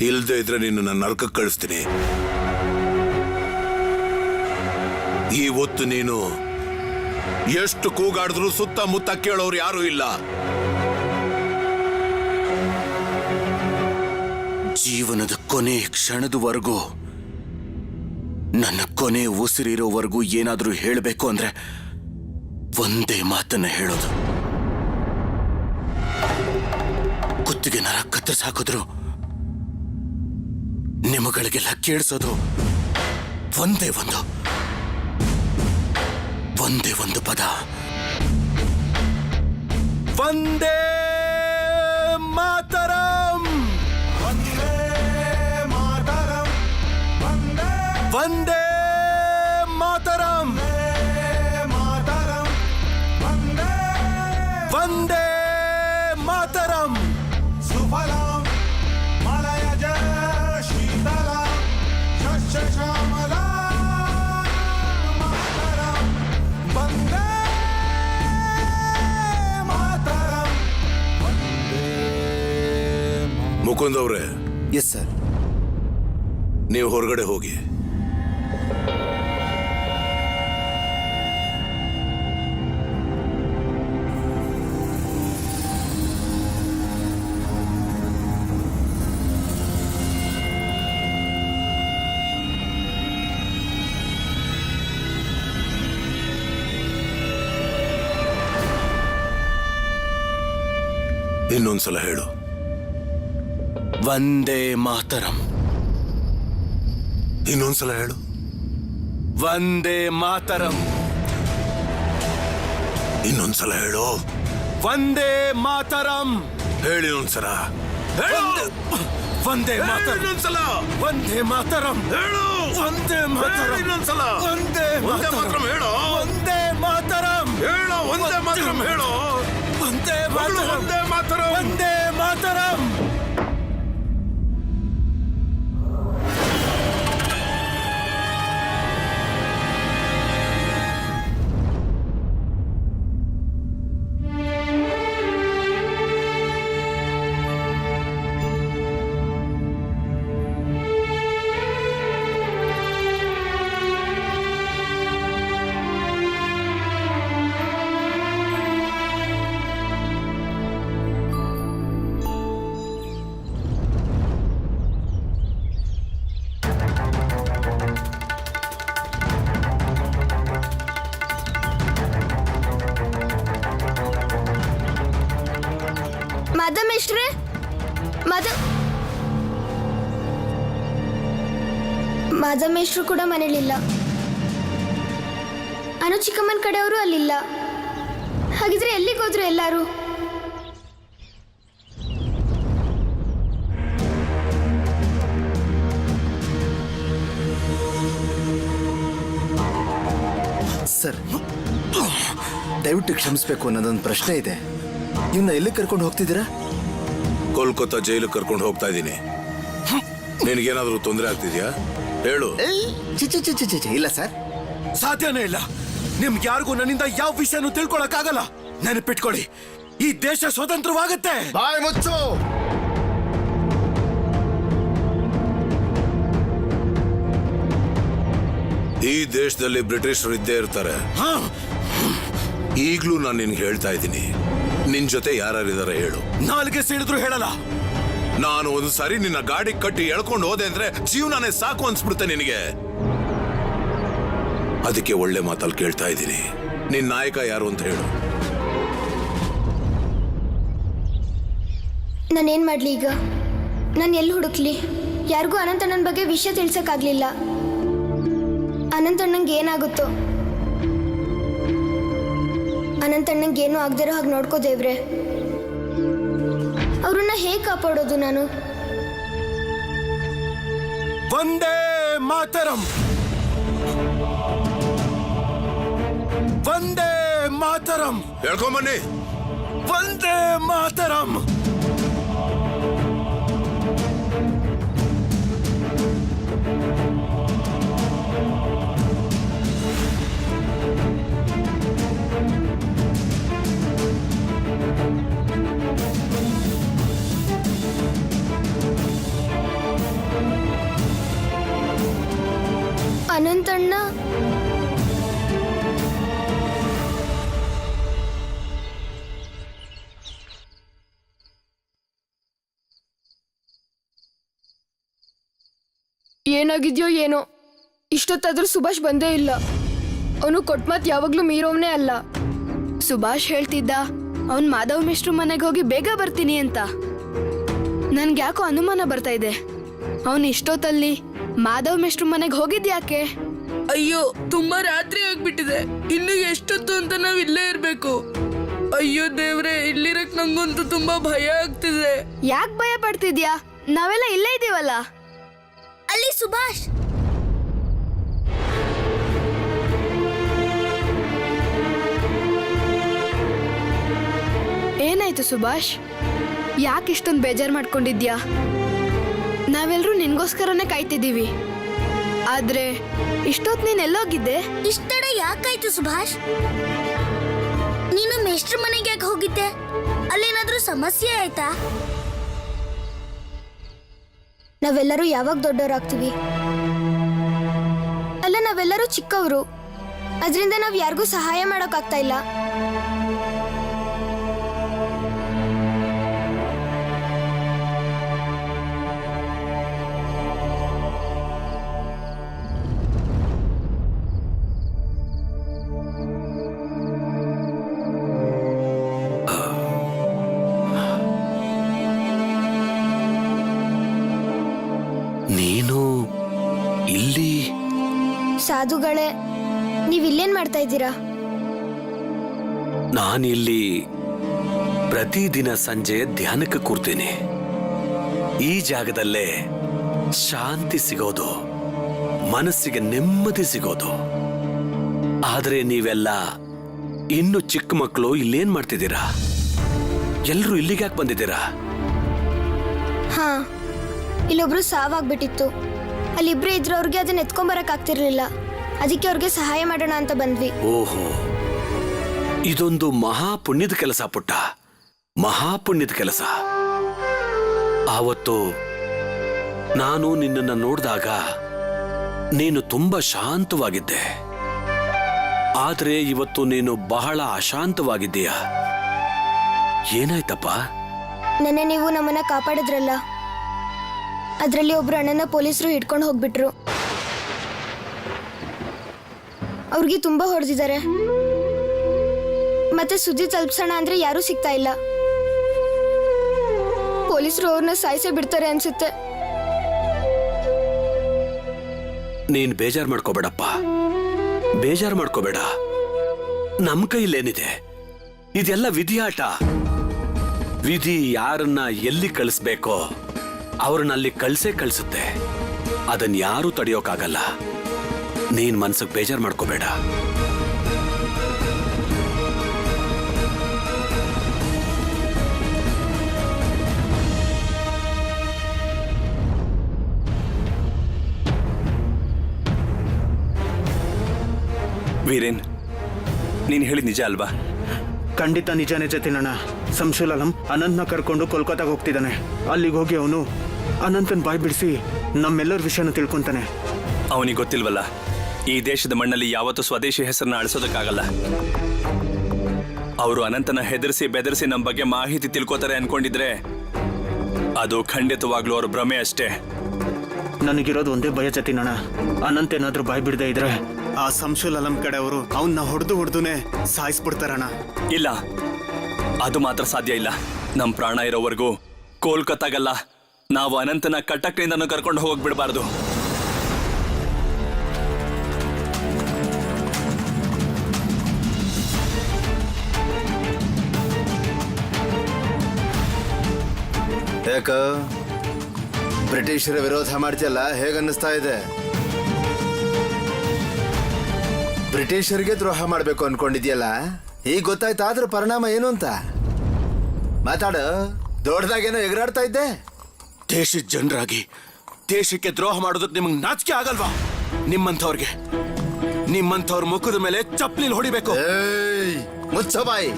ಇಲ್ದೇ ಇದ್ರೆ ನಿನ್ನ ನರಕಕ್ಕೆ ಕಳಿಸ್ತೀನಿ. ಇವತ್ತು ನೀನು ಎಷ್ಟು ಕೂಗಾಡಿದ್ರು ಸುತ್ತಮುತ್ತ ಕೇಳೋರು ಯಾರೂ ಇಲ್ಲ. ಜೀವನದ ಕೊನೆ ಕ್ಷಣದವರೆಗೂ, ನನ್ನ ಕೊನೆ ಉಸಿರಿರೋವರೆಗೂ ಏನಾದ್ರೂ ಹೇಳಬೇಕು ಅಂದ್ರೆ ಒಂದೇ ಮಾತನ್ನ ಹೇಳೋದು. ಕುತ್ತಿಗೆ ನರ ಕತ್ತರಿಸಿ ಹಾಕಿದ್ರು ನಿಮಗಳಿಗೆಲ್ಲ ಕೇಳಿಸೋದು ಒಂದೇ ಒಂದು ಪದ: ವಂದೇ ಮಾತರಂ. ವಂದೇ ಮಾತರಂ. ವಂದೇ ಮಾತರಂ. ಸುಫಲಂ ಮಲಯಜ ಶೀತಲ ಶಸ್ಯ ಶ್ಯಾಮಲ ಮಾತರಂ. ವಂದೇ ಮಾತರಂ. ಮುಕುಂದ್ ಅವ್ರೆ, ಎಸ್ ಸರ್. ನೀವು ಹೊರಗಡೆ ಹೋಗಿ. ಇನ್ನೊಂದ್ಸಲ ಹೇಳು. ವಂದೇ ಮಾತರಂ. ಇನ್ನೊಂದ್ಸಲ ಹೇಳು. ವಂದೇ ಮಾತರಂ. ಇನ್ನೊಂದ್ಸಲ ಹೇಳು. ವಂದೇ ಮಾತರಂ. ಹೇಳಿ ಇನ್ನೊಂದ್ಸಲ. ಹೇಳು. ವಂದೇ ಮಾತರಂ. ಇನ್ನೊಂದ್ಸಲ. ವಂದೇ ಮಾತರಂ. ಹೇಳು. ವಂದೇ ಮಾತರಂ. ಇನ್ನೊಂದ್ಸಲ. ವಂದೇ ಮಾತರಂ ಹೇಳು. ವಂದೇ ಮಾತರಂ. ಹೇಳು. ವಂದೇ ಮಾತರಂ ಹೇಳು. ವಂದೇ ಮಾತರಂ. ವಂದೇ ಮಾತರಂ. ವಂದೇ ಮಾತರಂ. ಮಾಧಮೇಶ್ರೆ ಮಾಧಮೇಶ್ರು ಕೂಡ ಮನೇಲಿಲ್ಲ. ಅನು ಚಿಕ್ಕಮ್ಮನ ಕಡೆಯವರು ಅಲ್ಲಿಲ್ಲ. ಹಾಗಿದ್ರೆ ಎಲ್ಲಿಗೆ ಹೋದ್ರು ಎಲ್ಲಾರು? ಸರ್, ದಯವಿಟ್ಟು ಕ್ಷಮಿಸ್ಬೇಕು, ಅನ್ನೋದೊಂದು ಪ್ರಶ್ನೆ ಇದೆ. ಇವನ್ನ ಎಲ್ಲಿ ಕರ್ಕೊಂಡು ಹೋಗ್ತಿದ್ದೀರಾ? ಕೋಲ್ಕತ್ತಾ ಜೈಲು ಕರ್ಕೊಂಡು ಹೋಗ್ತಾ ಇದ್ದೀನಿ. ನಿನಗೇನಾದ್ರೂ ತೊಂದರೆ ಆಗ್ತಿದ್ಯಾ? ಹೇಳು. ಇಲ್ಲ ಸರ್, ಸಾಧ್ಯನೇ ಇಲ್ಲ. ನಿಮ್ಗೆ ಯಾರಿಗೂ ನನ್ನಿಂದ ಯಾವ ವಿಷಯನೂ ತಿಳ್ಕೊಳಕ್ಕಾಗಲ್ಲ. ನೆನಪಿಟ್ಕೊಳ್ಳಿ, ಈ ದೇಶ ಸ್ವತಂತ್ರವಾಗುತ್ತೆ. ಬಾಯ್ ಮುಚ್ಚು. ಈ ದೇಶದಲ್ಲಿ ಬ್ರಿಟಿಷರು ಇದ್ದೇ ಇರ್ತಾರೆ. ಈಗ್ಲೂ ನಾನು ನಿನ್ಗೆ ಹೇಳ್ತಾ ಇದ್ದೀನಿ, ನಿನ್ ಜೊತೆ ಯಾರ್ಯಾರಿದಾರೆ ಹೇಳು. ನಾಲ್ಗೆ ಸಿಡಿದ್ರು ಹೇಳಲ್ಲ. ನಾನು ಒಂದು ಸಾರಿ ನಿನ್ನ ಗಾಡಿ ಕಟ್ಟಿ ಎಳ್ಕೊಂಡು ಹೋದೆ ಅಂದ್ರೆ ಜೀವನನೇ ಸಾಕು ಅನ್ಸ್ಬಿಡುತ್ತೆ ನಿನಗೆ. ಅದಕ್ಕೆ ಒಳ್ಳೆ ಮಾತಲ್ಲಿ ಕೇಳ್ತಾ ಇದ್ದೀನಿ, ನಿನ್ ನಾಯಕ ಯಾರು ಅಂತ ಹೇಳು. ನಾನೇನ್ ಮಾಡ್ಲಿ ಈಗ? ನಾನು ಎಲ್ಲಿ ಹುಡುಕ್ಲಿ? ಯಾರಿಗೂ ಅನಂತಣ್ಣನ ಬಗ್ಗೆ ವಿಷಯ ತಿಳ್ಸಕ್ಕಾಗ್ಲಿಲ್ಲ. ಅನಂತಣ್ಣಂಗೆ ಏನಾಗುತ್ತೋ? ಅನಂತಣ್ಣಂಗೆ ಏನೂ ಆಗದಿರೋ ಹಾಗೆ ನೋಡ್ಕೋ ದೇವ್ರೆ. ಅವ್ರನ್ನ ಹೇಗೆ ಕಾಪಾಡೋದು ನಾನು? ವಂದೇ ಮಾತರಂ, ವಂದೇ ಮಾತರಂ, ಹೇಳ್ಕೊಂಬನ್ನಿ. ವಂದೇ ಮಾತರಂ. ಅನಂತಣ್ಣ ಏನಾಗಿದ್ಯೋ ಏನೋ, ಇಷ್ಟೊತ್ತಾದ್ರೂ ಸುಭಾಷ್ ಬಂದೇ ಇಲ್ಲ. ಅವನು ಕೊಟ್ಮಾತ್ ಯಾವಾಗ್ಲೂ ಮೀರೋವ್ನೇ ಅಲ್ಲ. ಸುಭಾಷ್ ಹೇಳ್ತಿದ್ದ ಅವನ್ ಮಾಧವ್ ಮಿಶ್ರು ಮನೆಗೆ ಹೋಗಿ ಬೇಗ ಬರ್ತೀನಿ ಅಂತ. ನನ್ಗೆ ಯಾಕೋ ಅನುಮಾನ ಬರ್ತಾ ಇದೆ. ಅವನು ಇಷ್ಟೊತ್ತಲ್ಲಿ ಮಾಧವ್ ಮಿಶ್ರು ಮನೆಗೆ ಹೋಗಿದ್ಯಾಕೆ? ಅಯ್ಯೋ, ತುಂಬಾ ರಾತ್ರಿ ಆಗ್ಬಿಟ್ಟಿದೆ. ಇನ್ನು ಎಷ್ಟೊತ್ತು ಅಂತ ನಾವ್ ಇಲ್ಲೇ ಇರ್ಬೇಕು? ಅಯ್ಯೋ ದೇವ್ರೆ, ಇಲ್ಲಿರಕ್ ನಂಗಂತೂ ತುಂಬಾ ಭಯ ಆಗ್ತಿದೆ. ಯಾಕೆ ಭಯ ಪಡ್ತಿದ್ಯಾ? ನಾವೆಲ್ಲ ಇಲ್ಲೇ ಇದೀವಲ್ಲ. ಅಲ್ಲಿ ಸುಭಾಷ್. ಏನಾಯ್ತು ಸುಭಾಷ್? ಯಾಕೆ ಇಷ್ಟೊಂದು ಬೇಜಾರು ಮಾಡ್ಕೊಂಡಿದ್ಯಾ? ನಾವೆಲ್ಲರೂ ನಿನ್ಗೋಸ್ಕರನೇ ಕಾಯ್ತಿದ್ದೀವಿ. ಆದ್ರೆ ಇಷ್ಟೊತ್ತು ನೀನ್ ಎಲ್ಲೋಗಿದ್ದೆ? ಇಷ್ಟಡ ಯಾಕಾಯ್ತು ಸುಭಾಷ್? ನೀನು ಮೇಷ್ಟ್ರ ಮನೆಗೆ ಯಾಕೆ ಹೋಗಿದ್ದೆ? ಅಲ್ಲೇನಾದ್ರೂ ಸಮಸ್ಯೆ ಆಯ್ತಾ? ನಾವೆಲ್ಲರೂ ಯಾವಾಗ ದೊಡ್ಡವರಾಗ್ತೀವಿ? ಅಲ್ಲ, ನಾವೆಲ್ಲರೂ ಚಿಕ್ಕವರು. ಅದರಿಂದ ನಾವ್ ಯಾರಿಗೂ ಸಹಾಯ ಮಾಡೋಕ್ಕಾಗ್ತಾ ಇಲ್ಲ. ನೀನು ಇಲ್ಲಿ? ಸಾಧುಗಳೇ, ನೀವ್ ಇಲ್ಲೇನ್ ಮಾಡ್ತಾ ಇದ್ದೀರಾ? ನಾನಿಲ್ಲಿ ಪ್ರತಿದಿನ ಸಂಜೆ ಧ್ಯಾನಕ್ಕೆ ಕೂರ್ತೀನಿ. ಈ ಜಾಗದಲ್ಲೇ ಶಾಂತಿ ಸಿಗೋದು, ಮನಸ್ಸಿಗೆ ನೆಮ್ಮದಿ ಸಿಗೋದು. ಆದ್ರೆ ನೀವೆಲ್ಲ ಇನ್ನು ಚಿಕ್ಕ ಮಕ್ಕಳು ಇಲ್ಲೇನ್ ಮಾಡ್ತಿದ್ದೀರಾ? ಎಲ್ರೂ ಇಲ್ಲಿಗೆ ಯಾಕೆ ಬಂದಿದ್ದೀರಾ? ಹಾ, ಇಲ್ಲೊಬ್ರು ಸಾವಾಗ್ಬಿಟ್ಟಿತ್ತು. ಅಲ್ಲಿಬ್ರು ಇದ್ರು, ಅವ್ರಿಗೆ ಅದನ್ನ ಎತ್ಕೊಂಬರಕ್ ಆಗ್ತಿರ್ಲಿಲ್ಲ. ಅದಕ್ಕೆ ಅವ್ರಿಗೆ ಸಹಾಯ ಮಾಡೋಣ ಅಂತ ಬಂದ್ವಿ. ಓಹೋ, ಇದೊಂದು ಮಹಾಪುಣ್ಯದ ಕೆಲಸ ಪುಟ್ಟ, ಮಹಾಪುಣ್ಯದ ಕೆಲಸ. ಆವತ್ತು ನಾನು ನಿನ್ನನ್ನು ನೋಡಿದಾಗ ನೀನು ತುಂಬಾ ಶಾಂತವಾಗಿದ್ದೆ. ಆದ್ರೆ ಇವತ್ತು ನೀನು ಬಹಳ ಅಶಾಂತವಾಗಿದ್ದೀಯ. ಏನಾಯ್ತಪ್ಪ? ನೆನ್ನೆ ನೀವು ನಮ್ಮನ್ನ ಕಾಪಾಡಿದ್ರಲ್ಲ, ಅದ್ರಲ್ಲಿ ಒಬ್ರು ಅಣ್ಣನ ಪೊಲೀಸರು ಹಿಡ್ಕೊಂಡು ಹೋಗ್ಬಿಟ್ರು. ಅವ್ರಿಗೆ ತುಂಬಾ ಹೊಡೆದಿದ್ದಾರೆ. ಮತ್ತೆ ಸುದ್ದಿ ತಲುಪ್ಸೋಣ ಅಂದ್ರೆ ಯಾರೂ ಸಿಗ್ತಾ ಇಲ್ಲ. ಪೊಲೀಸರು ಅವ್ರನ್ನ ಸಾಯಿಸೇ ಬಿಡ್ತಾರೆ ಅನ್ಸುತ್ತೆ. ನೀನ್ ಬೇಜಾರ್ ಮಾಡ್ಕೋಬೇಡಪ್ಪ, ಬೇಜಾರ್ ಮಾಡ್ಕೋಬೇಡ. ನಮ್ ಕೈಲೇನಿದೆ, ಇದೆಲ್ಲ ವಿಧಿಯಾಟ. ವಿಧಿ ಯಾರನ್ನ ಎಲ್ಲಿ ಕಳಿಸ್ಬೇಕೋ ಅವ್ರನ್ನ ಅಲ್ಲಿ ಕಳ್ಸುತ್ತೆ. ಅದನ್ನ ಯಾರೂ ತಡೆಯೋಕ್ಕಾಗಲ್ಲ. ನೀನ್ ಮನ್ಸಿಗೆ ಬೇಜಾರ್ ಮಾಡ್ಕೋಬೇಡ. ವೀರೇನ್, ನೀನ್ ಹೇಳಿದ ನಿಜ ಅಲ್ವಾ? ಖಂಡಿತ ನಿಜಾನೇ ಜತಿನಣ್ಣ. ಸಂಶುಲ್ ಆಲಂ ಅನಂತ್ನ ಕರ್ಕೊಂಡು ಕೋಲ್ಕತ್ತಾಗ ಹೋಗ್ತಿದ್ದಾನೆ. ಅಲ್ಲಿಗೆ ಹೋಗಿ ಅವನು ಅನಂತನ್ ಬಾಯ್ ಬಿಡಿಸಿ ನಮ್ಮೆಲ್ಲರ ವಿಷಯನ ತಿಳ್ಕೊಂತಾನೆ. ಅವನಿಗೆ ಗೊತ್ತಿಲ್ವಲ್ಲ, ಈ ದೇಶದ ಮಣ್ಣಲ್ಲಿ ಯಾವತ್ತೂ ಸ್ವದೇಶಿ ಹೆಸರನ್ನ ಅಳಿಸೋದಕ್ಕಾಗಲ್ಲ. ಅವರು ಅನಂತನ ಹೆದರಿಸಿ ಬೆದರಿಸಿ ನಮ್ಮ ಬಗ್ಗೆ ಮಾಹಿತಿ ತಿಳ್ಕೊತಾರೆ ಅನ್ಕೊಂಡಿದ್ರೆ ಅದು ಖಂಡಿತವಾಗ್ಲೂ ಅವ್ರ ಭ್ರಮೆ ಅಷ್ಟೇ. ನನಗಿರೋದು ಒಂದೇ ಭಯ ಜತಿನಣ್ಣ, ಅನಂತ್ ಏನಾದ್ರೂ ಬಾಯ್ ಬಿಡದೆ ಇದ್ರೆ ಆ ಸಂಶುಲ್ ಆಲಂ ಕಡೆ ಅವರು ಅವನ್ನ ಹೊಡೆದುನೇ ಸಾಯಿಸ್ಬಿಡ್ತಾರಣ್ಣ. ಇಲ್ಲ, ಅದು ಮಾತ್ರ ಸಾಧ್ಯ ಇಲ್ಲ. ನಮ್ ಪ್ರಾಣ ಇರೋವರೆಗೂ ಕೋಲ್ಕತ್ತಾಗಲ್ಲ, ನಾವು ಅನಂತನ ಕಟಕ್ನಿಂದನೂ ಕರ್ಕೊಂಡು ಹೋಗ್ಬಿಡ್ಬಾರ್ದು. ಯಾಕ ಬ್ರಿಟಿಷರ ವಿರೋಧ ಮಾಡ್ತಿಯಲ್ಲ, ಹೇಗನ್ನಿಸ್ತಾ ಇದೆ? ಬ್ರಿಟಿಷರಿಗೆ ದ್ರೋಹ ಮಾಡ್ಬೇಕು ಅನ್ಕೊಂಡಿದ್ಯಲ್ಲ, ಈಗ ಗೊತ್ತಾಯ್ತಾ ಅದ್ರ ಪರಿಣಾಮ ಏನು ಅಂತ? ಮಾತಾಡು, ದೊಡ್ಡದಾಗೇನೋ ಎಗರಾಡ್ತಾ ಇದ್ದೆ. ದೇಶದ ಜನರಾಗಿ ದೇಶಕ್ಕೆ ದ್ರೋಹ ಮಾಡೋದಕ್ಕೆ ನಿಮಗೆ ನಾಚಿಕೆ ಆಗಲ್ವಾ? ನಿಮ್ಮಂಥವ್ರ ಮುಖದ ಮೇಲೆ ಚಪ್ಪಲಿ ಹೊಡಿಬೇಕು. ಮುಚ್ಚ ಬಾಯಿ.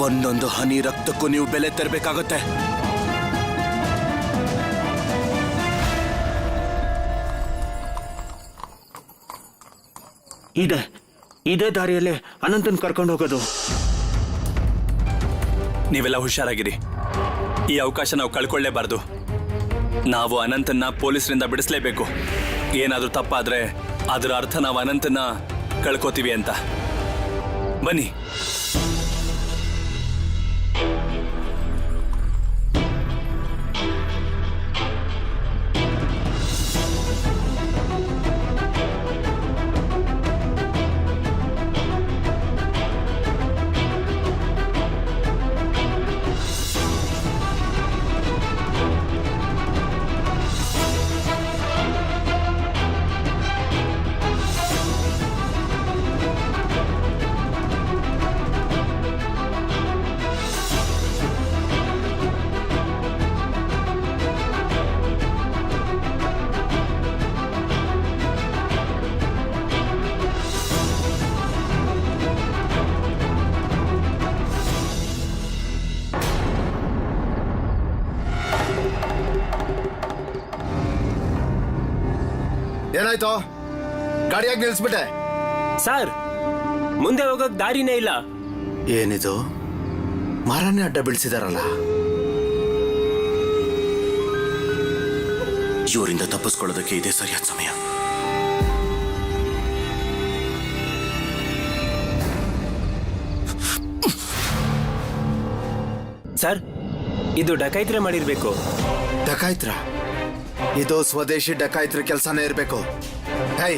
ಒಂದೊಂದು ಹನಿ ರಕ್ತಕ್ಕೂ ನೀವು ಬೆಲೆ ತರಬೇಕಾಗುತ್ತೆ. ಇದೇ ದಾರಿಯಲ್ಲೇ ಅನಂತನ್ ಕರ್ಕೊಂಡು ಹೋಗೋದು. ನೀವೆಲ್ಲ ಹುಷಾರಾಗಿರಿ. ಈ ಅವಕಾಶ ನಾವು ಕಳ್ಕೊಳ್ಳೇಬಾರ್ದು. ನಾವು ಅನಂತನ್ನ ಪೊಲೀಸರಿಂದ ಬಿಡಿಸ್ಲೇಬೇಕು. ಏನಾದ್ರೂ ತಪ್ಪಾದ್ರೆ ಅದರ ಅರ್ಥ ನಾವು ಅನಂತನ್ನ ಕಳ್ಕೋತೀವಿ ಅಂತ. ಬನ್ನಿ. ಏನಾಯ್ತು? ಗಾಡಿಯಾಗಿ ನಿಲ್ಸ್ಬಿಟ್ಟೆ. ಸರ್, ಮುಂದೆ ಹೋಗಕ್ ದಾರಿನೇ ಇಲ್ಲ. ಏನಿದು, ಮರನೇ ಅಡ್ಡ ಬೀಳ್ಸಿದಾರಲ್ಲ? ಇವರಿಂದ ತಪ್ಪಿಸ್ಕೊಳ್ಳೋದಕ್ಕೆ ಇದೇ ಸರಿಯಾದ ಸಮಯ. ಸರ್, ಇದು ಡಕೈತ್ರೆ ಮಾಡಿರ್ಬೇಕು. ಡಕಾಯ್ತ್ರ? ಇದು ಸ್ವದೇಶಿ ಡಕಾಯ್ತ್ರ ಕೆಲಸನೇ ಇರಬೇಕು. ಹೈ,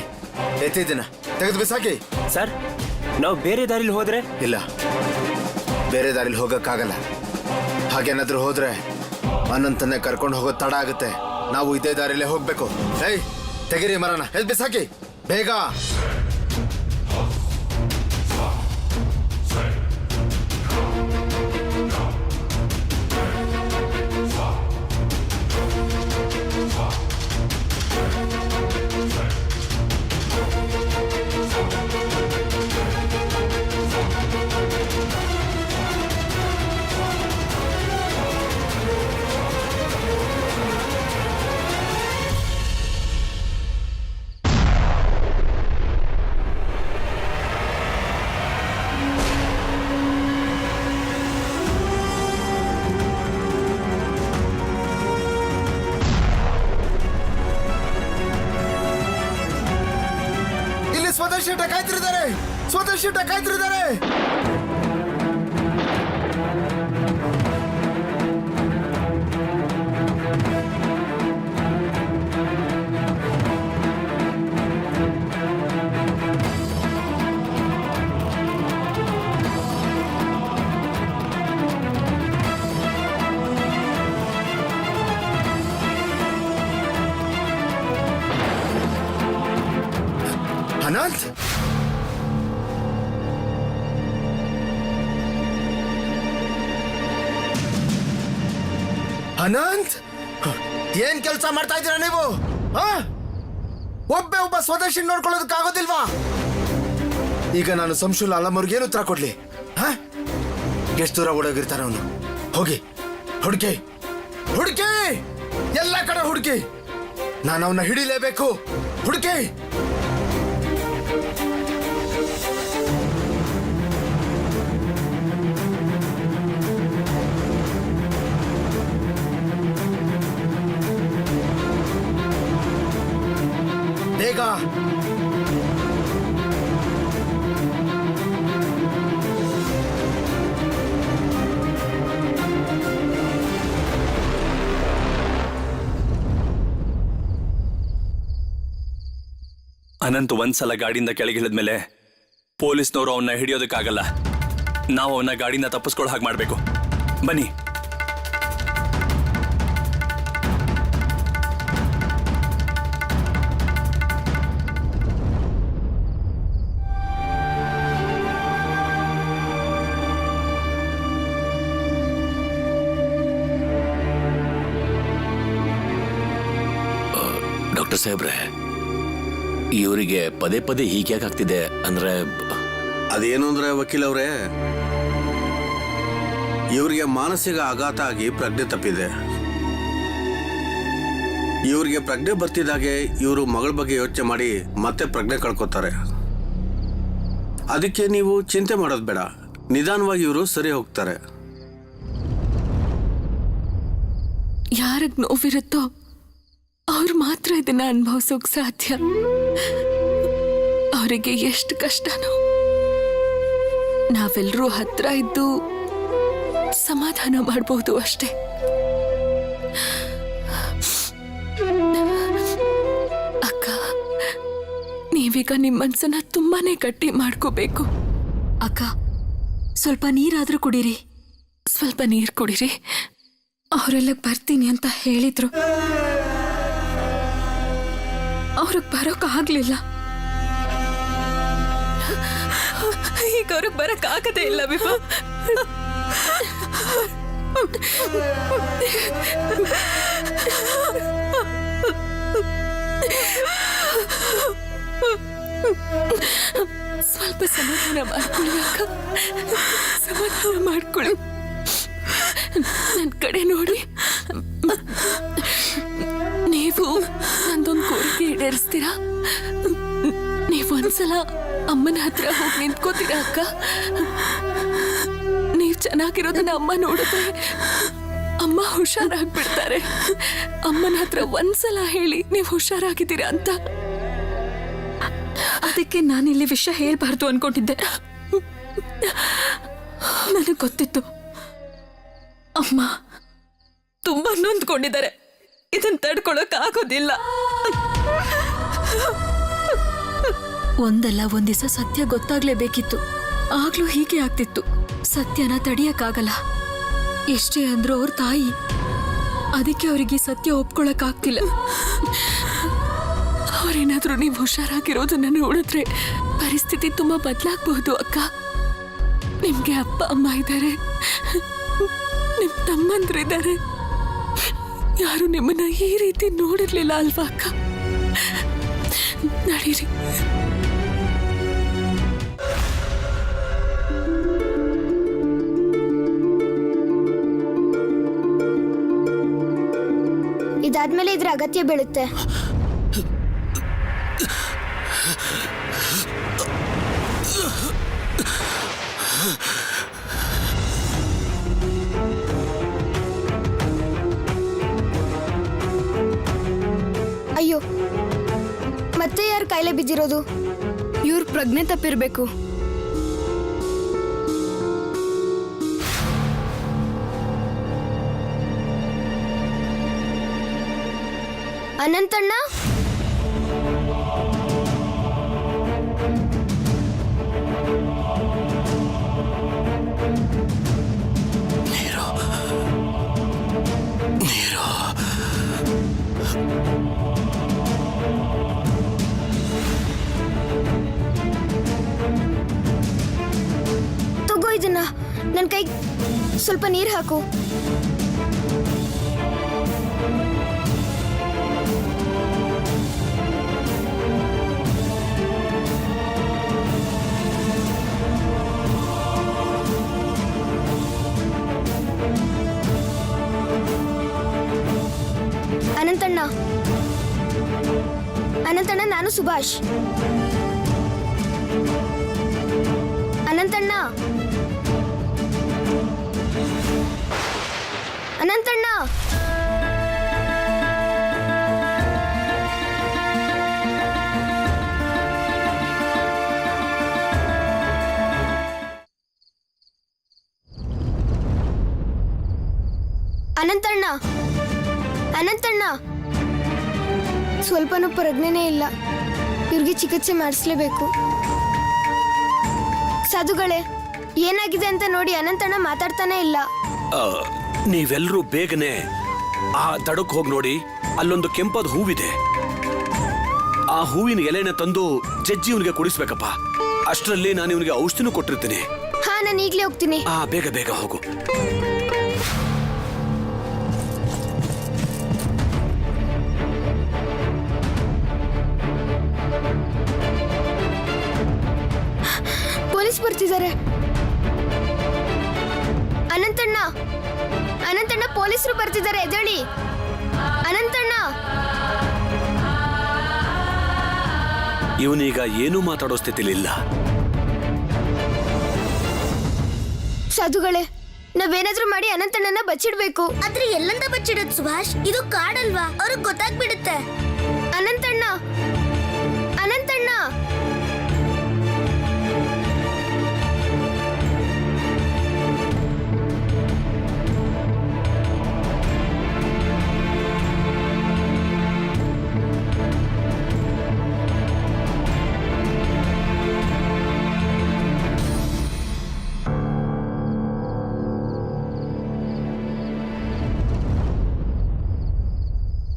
ಎತ್ತಿದ್ದೀನ ತೆಗೆದು ಬಿಸಾಕಿ. ಸರ್, ನಾವು ಬೇರೆ ದಾರಿಲಿ ಹೋದ್ರೆ? ಇಲ್ಲ, ಬೇರೆ ದಾರಿಲಿ ಹೋಗಕ್ಕಾಗಲ್ಲ. ಹಾಗೇನಾದ್ರೂ ಹೋದ್ರೆ ಅನಂತನ್ನೇ ಕರ್ಕೊಂಡು ಹೋಗೋದು ತಡ ಆಗುತ್ತೆ. ನಾವು ಇದೇ ದಾರಿಲೇ ಹೋಗ್ಬೇಕು. ಹೈ, ತೆಗಿರಿ ಮರನ, ಎದ್ದು ಬಿಸಾಕಿ ಬೇಗ. ಸ್ವದೇಶಿ ಡಕಾಯ್ತಿರಿದ್ದಾರೆ, ಸ್ವದೇಶಿ ಡಕಾಯ್ತಿರಿದ್ದಾರೆ. ಅನಂತ್, ಅನಂತ್, ಏನ್ ಕೆಲಸ ಮಾಡ್ತಾ ಇದ್ದೀರಾ ನೀವು? ಒಬ್ಬ ಸ್ವದೇಶಿ ನೋಡ್ಕೊಳ್ಳೋದಕ್ಕಾಗೋದಿಲ್ವಾ? ಈಗ ನಾನು ಸಂಶುಲ್ ಆಲಂ ಅವ್ರಿಗೆ ಏನು ಉತ್ತರ ಕೊಡ್ಲಿ? ಎಷ್ಟು ದೂರ ಓಡೋಗಿರ್ತಾರ ಅವನು? ಹೋಗಿ ಹುಡುಕಿ, ಹುಡುಕಿ, ಎಲ್ಲ ಕಡೆ ಹುಡುಕಿ. ನಾನು ಅವನ್ನ ಹಿಡಿಲೇಬೇಕು. ಹುಡುಕಿ. ಬೇಗ. ಅನಂತ್ ಒಂದ್ಸಲ ಗಾಡಿಯಿಂದ ಕೆಳಗಿಳಿದ್ಮೇಲೆ ಪೊಲೀಸ್ನವರು ಅವನ್ನ ಹಿಡಿಯೋದಕ್ಕಾಗಲ್ಲ. ನಾವು ಅವನ್ನ ಗಾಡಿಯಿಂದ ತಪ್ಪಿಸ್ಕೊಳ್ಳೋ ಹಾಗೆ ಮಾಡಬೇಕು. ಬನ್ನಿ. ಡಾಕ್ಟರ್ ಸಾಹೇಬ್ರೆ, ಇವರಿಗೆ ಪದೇ ಪದೇ ಹೀಗೆ ಆಗ್ತಿದೆ ಅಂದ್ರೆ? ಅದೇನು ಅಂದ್ರೆ ವಕೀಲ್ ಅವರೇ, ಇವರಿಗೆ ಮಾನಸಿಕ ಆಘಾತ ಆಗಿ ಪ್ರಜ್ಞೆ ತಪ್ಪಿದೆ. ಇವರಿಗೆ ಪ್ರಜ್ಞೆ ಬರ್ತಿದ್ದಾಗೆ ಇವರು ಮಗಳ ಬಗ್ಗೆ ಯೋಚನೆ ಮಾಡಿ ಮತ್ತೆ ಪ್ರಜ್ಞೆ ಕಳ್ಕೊತಾರೆ. ಅದಕ್ಕೆ ನೀವು ಚಿಂತೆ ಮಾಡೋದು ಬೇಡ, ನಿಧಾನವಾಗಿ ಇವರು ಸರಿ ಹೋಗ್ತಾರೆ. ಯಾರಿಗೆ ನೋವಿರುತ್ತೋ ಅವ್ರು ಮಾತ್ರ ಇದನ್ನ ಅನುಭವಿಸೋಕ್ ಸಾಧ್ಯ. ಅವರಿಗೆ ಎಷ್ಟು ಕಷ್ಟನೋ ನಾವೆಲ್ಲರೂ ಹತ್ರ ಇದ್ದು ಸಮಾಧಾನ ಮಾಡಬಹುದು ಅಷ್ಟೇ. ಅಕ್ಕ, ನೀವೀಗ ನಿಮ್ಮ ಮನ್ಸನ್ನ ತುಂಬಾನೇ ಗಟ್ಟಿ ಮಾಡ್ಕೋಬೇಕು. ಅಕ್ಕ, ಸ್ವಲ್ಪ ನೀರಾದ್ರೂ ಕುಡೀರಿ. ಸ್ವಲ್ಪ ನೀರು ಕುಡೀರಿ. ಅವರೆಲ್ಲ ಬರ್ತೀನಿ ಅಂತ ಹೇಳಿದ್ರು, ಅವ್ರಿಗೆ ಬರೋಕ್ ಆಗ್ಲಿಲ್ಲ. ಈಗ ಅವ್ರಿಗೆ ಬರಕ್ ಆಗದೇ ಇಲ್ಲ ವಿಭಾ. ಸ್ವಲ್ಪ ಸಮಾಧಾನ ಮಾಡ್ಕೊಳ್ಳಿ ಅಕ್ಕ, ಸಮಾಧಾನ ಮಾಡ್ಕೊಳ್ಳಿ. ನನ್ನ ಕಡೆ ನೋಡಿ. ನೀವು ನಂದೊಂದು ಕೋರಿಕೆ ಈಡೇರಿಸ್ತೀರಾ? ನೀವು ಒಂದ್ಸಲ ಅಮ್ಮನ ಹತ್ರ ಹೋಗಿ ನಿಂತ್ಕೋತೀರಾ ಅಕ್ಕ? ನೀವು ಚೆನ್ನಾಗಿರೋದನ್ನ ಅಮ್ಮ ನೋಡಿದ್ರೆ ಅಮ್ಮ ಹುಷಾರಾಗ್ಬಿಡ್ತಾರೆ. ಅಮ್ಮನ ಹತ್ರ ಒಂದ್ಸಲ ಹೇಳಿ ನೀವು ಹುಷಾರಾಗಿದ್ದೀರಾ ಅಂತ. ಅದಕ್ಕೆ ನಾನಿಲ್ಲಿ ವಿಷಯ ಹೇಳ್ಬಾರ್ದು ಅನ್ಕೊಂಡಿದ್ದೆ. ನನಗೆ ಗೊತ್ತಿತ್ತು ಅಮ್ಮ ತುಂಬಾ ನೊಂದ್ಕೊಂಡಿದ್ದಾರೆ. ಇದನ್ನ ತಡ್ಕೊಳಕ್ ಆಗೋದಿಲ್ಲ. ಒಂದಲ್ಲ ಒಂದ್ ದಿವಸ ಸತ್ಯ ಗೊತ್ತಾಗ್ಲೇಬೇಕಿತ್ತು. ಆಗ್ಲೂ ಹೀಗೆ ಆಗ್ತಿತ್ತು. ಸತ್ಯನ ತಡಿಯಕ್ಕಾಗಲ್ಲ. ಎಷ್ಟೇ ಅಂದ್ರೂ ಅವ್ರ ತಾಯಿ. ಅದಕ್ಕೆ ಅವರಿಗೆ ಸತ್ಯ ಒಪ್ಕೊಳಕ್ ಆಗ್ತಿಲ್ಲ. ಅವರೇನಾದ್ರೂ ನೀವು ಹುಷಾರಾಗಿರೋದನ್ನ ನೋಡಿದ್ರೆ ಪರಿಸ್ಥಿತಿ ತುಂಬಾ ಬದಲಾಗಬಹುದು ಅಕ್ಕ. ನಿಮ್ಗೆ ಅಪ್ಪ ಅಮ್ಮ ಇದ್ದಾರೆ, ನಿಮ್ ತಮ್ಮಂದ್ರಿದ್ದಾರೆ. ಯಾರು ನಿಮ್ಮನ್ನ ಈ ರೀತಿ ನೋಡಿರ್ಲಿಲ್ಲ ಅಲ್ವಾ ಅಕ್ಕ? ನಡೀರಿ. ಇದಾದ್ಮೇಲೆ ಇದ್ರ ಅಗತ್ಯ ಬೀಳುತ್ತೆ. ಅಯ್ಯೋ, ಮತ್ತೆ ಯಾರು ಕಾಯಿಲೆ ಬಿದ್ದಿರೋದು? ಇವ್ರ ಪ್ರಜ್ಞೆ ತಪ್ಪಿರ್ಬೇಕು. ಅನಂತಣ್ಣ, ನೀರು ನೀರು ತಗೋ ಇದನ್ನ. ನನ್ನ ಕೈ ಸ್ವಲ್ಪ ನೀರು ಹಾಕು. ಅನಂತಣ್ಣ, ಅನಂತಣ್ಣ, ನಾನು ಸುಭಾಷ್. ಅನಂತಣ್ಣ, ಅನಂತಣ್ಣ, ಅನಂತಣ್ಣ, ಅನಂತಣ್ಣ, ಸ್ವಲ್ಪನೂ ಪ್ರಜ್ಞೆನೇ ಇಲ್ಲ. ಇವ್ರಿಗೆ ಚಿಕಿತ್ಸೆ ಮಾಡಿಸ್ಲೇಬೇಕು. ಸಾಧುಗಳೇ, ಏನಾಗಿದೆ ಅಂತ ನೋಡಿ. ಅನಂತಣ್ಣ ಮಾತಾಡ್ತಾನೆ ಇಲ್ಲ. ನೀವೆಲ್ಲರೂ ಬೇಗನೆ ಆ ದಡಕ್ಕೆ ಹೋಗಿ ನೋಡಿ, ಅಲ್ಲೊಂದು ಕೆಂಪಾದ ಹೂವಿದೆ. ಆ ಹೂವಿನ ಎಲೆನ ತಂದು ಜಜ್ಜಿ ಇವನಿಗೆ ಕುಡಿಸ್ಬೇಕಪ್ಪ. ಅಷ್ಟರಲ್ಲಿ ನಾನು ಇವನಿಗೆ ಔಷಧಿನೂ ಕೊಟ್ಟಿರ್ತೀನಿ. ಹಾ, ನಾನು ಈಗಲೇ ಹೋಗ್ತೀನಿ. ಬೇಗ ಬೇಗ ಹೋಗು. ಪೊಲೀಸ್ ಬರ್ತಿದ್ದಾರೆ. ಅನಂತಣ್ಣ, ಅನಂತಣ್ಣ, ಪೊಲೀಸರು ಬರ್ತಿದ್ದಾರೆ, ಎದ್ದೇಳಿ. ಅನಂತಣ್ಣ. ಇವನೀಗ ಏನೂ ಮಾತಾಡೋ ಸ್ಥಿತಿಲಿಲ್ಲ. ಸಾಧುಗಳೇ, ನಾವೇನಾದ್ರೂ ಮಾಡಿ ಅನಂತಣ್ಣನ ಬಚ್ಚಿಡ್ಬೇಕು. ಆದ್ರೆ ಎಲ್ಲಂದ ಬಚ್ಚಿಡೋದು ಸುಭಾಷ್? ಇದು ಕಾಡಲ್ವಾ? ಅವ್ರಿಗೆ ಗೊತ್ತಾಗ್ಬಿಡುತ್ತೆ. ಅನಂತಣ್ಣ, ಅನಂತಣ್ಣ.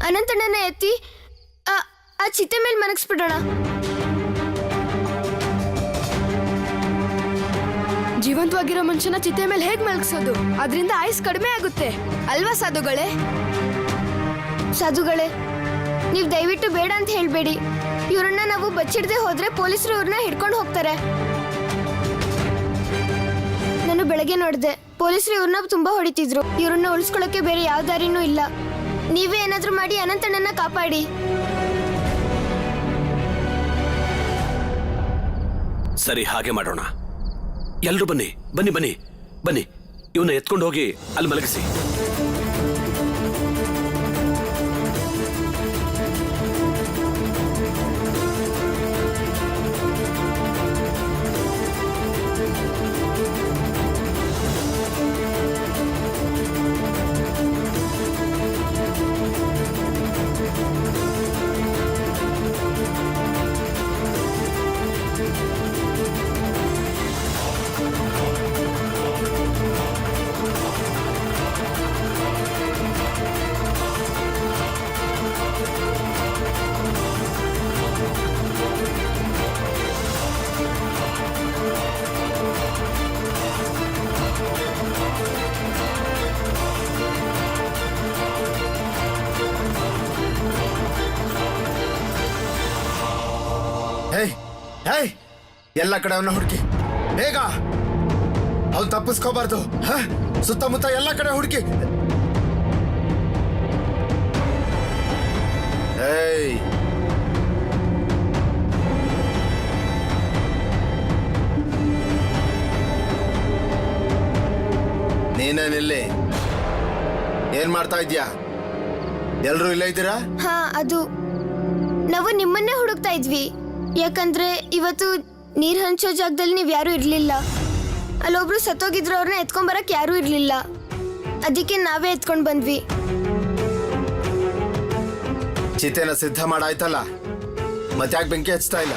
ಅನಂತಣ್ಣನ ಎತ್ತಿ ಆ ಚಿತೆ ಮೇಲೆ ಮನಗಿಸ್ಬಿಡೋಣ. ಜೀವಂತವಾಗಿರೋ ಮನುಷ್ಯನ ಚಿತೆ ಮೇಲೆ ಹೇಗ್ ಮಲಗಿಸೋದು? ಅದರಿಂದ ಆಯುಸ್ ಕಡಿಮೆ ಆಗುತ್ತೆ ಅಲ್ವಾ ಸಾಧುಗಳೇ? ಸಾಧುಗಳೇ, ನೀವು ದಯವಿಟ್ಟು ಬೇಡ ಅಂತ ಹೇಳ್ಬೇಡಿ. ಇವ್ರನ್ನ ನಾವು ಬಚ್ಚಿಡದೆ ಹೋದ್ರೆ ಪೊಲೀಸರು ಇವ್ರನ್ನ ಹಿಡ್ಕೊಂಡು ಹೋಗ್ತಾರೆ. ನಾನು ಬೆಳಗ್ಗೆ ನೋಡಿದೆ, ಪೊಲೀಸರು ಇವ್ರನ್ನ ತುಂಬಾ ಹೊಡಿತಿದ್ರು. ಇವ್ರನ್ನ ಉಳಿಸ್ಕೊಳ್ಳೋಕೆ ಬೇರೆ ಯಾವ ದಾರಿನೂ ಇಲ್ಲ. ನೀವೇ ಏನಾದ್ರೂ ಮಾಡಿ ಅನಂತಣ್ಣನ ಕಾಪಾಡಿ. ಸರಿ, ಹಾಗೆ ಮಾಡೋಣ. ಎಲ್ರು ಬನ್ನಿ ಬನ್ನಿ ಬನ್ನಿ ಬನ್ನಿ. ಇವನ್ನ ಎತ್ಕೊಂಡು ಹೋಗಿ ಅಲ್ಲಿ ಮಲಗಿಸಿ. ಎಲ್ಲ ಕಡೆ ಅವನ್ನ ಹುಡುಕಿ ಬೇಗ. ಅವ್ನು ತಪ್ಪಿಸ್ಕೋಬಾರ್ದು. ಸುತ್ತಮುತ್ತ ಎಲ್ಲ ಕಡೆ ಹುಡುಕಿ. ನೀನೇನಿಲ್ಲಿ ಏನ್ ಮಾಡ್ತಾ ಇದ್ಯಾ? ಎಲ್ರು ಇಲ್ಲೇ ಇದ್ದೀರಾ? ಹಾ, ಅದು ನಾವು ನಿಮ್ಮನ್ನೇ ಹುಡುಕ್ತಾ ಇದ್ವಿ. ಯಾಕಂದ್ರೆ ಇವತ್ತು ನೀರ್ ಹಂಚೋ ಜಾಗದಲ್ಲಿ ನೀವ್ ಯಾರು ಇರ್ಲಿಲ್ಲ. ಅಲ್ಲೊಬ್ರು ಸತ್ತೋಗಿದ್ರು, ಅವ್ರನ್ನ ಎತ್ಕೊಂಬರಕ್ ಯಾರು ಇರ್ಲಿಲ್ಲ. ಅದಕ್ಕೆ ನಾವೇ ಎತ್ಕೊಂಡ್ ಬಂದ್ವಿ. ಚಿತೆನ ಸಿದ್ಧ ಮಾಡಾಯ್ತಲ್ಲ, ಮತ್ತ್ಯಾಕೆ ಬೆಂಕಿ ಹಚ್ತಾ ಇಲ್ಲ?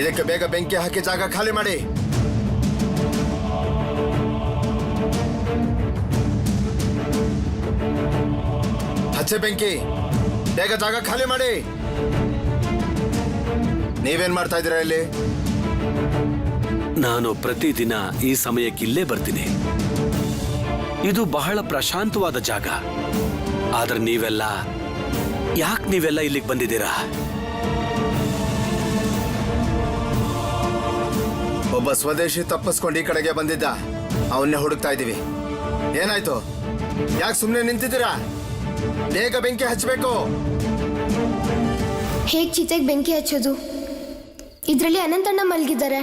ಇದಕ್ಕೆ ಬೇಗ ಬೆಂಕಿ ಹಾಕಿ ಜಾಗ ಖಾಲಿ ಮಾಡಿ. ಹಚ್ಚೆ ಬೆಂಕಿ, ಬೇಗ ಜಾಗ ಖಾಲಿ ಮಾಡಿ. ನೀವೇನ್ ಮಾಡ್ತಾ ಇದ್ದೀರಾ ಇಲ್ಲಿ? ನಾನು ಪ್ರತಿದಿನ ಈ ಸಮಯಕ್ಕೆ ಇಲ್ಲೇ ಬರ್ತೀನಿ. ಇದು ಬಹಳ ಪ್ರಶಾಂತವಾದ ಜಾಗ. ಆದ್ರೆ ನೀವೆಲ್ಲ ಇಲ್ಲಿಗೆ ಬಂದಿದ್ದೀರಾ? ಒಬ್ಬ ಸ್ವದೇಶಿ ತಪ್ಪಿಸ್ಕೊಂಡು ಈ ಕಡೆಗೆ ಬಂದಿದ್ದ, ಅವನ್ನೇ ಹುಡುಕ್ತಾ ಇದ್ದೀವಿ. ಏನಾಯ್ತು? ಯಾಕೆ ಸುಮ್ಮನೆ ನಿಂತಿದ್ದೀರಾ? ಬೇಗ ಬೆಂಕಿ ಹಚ್ಚಬೇಕು. ಹೇಗ್ ಚಿತೆಗ್ ಬೆಂಕಿ ಹಚ್ಚೋದು? ಇದ್ರಲ್ಲಿ ಅನಂತಣ್ಣ ಮಲ್ಗಿದ್ದಾರೆ.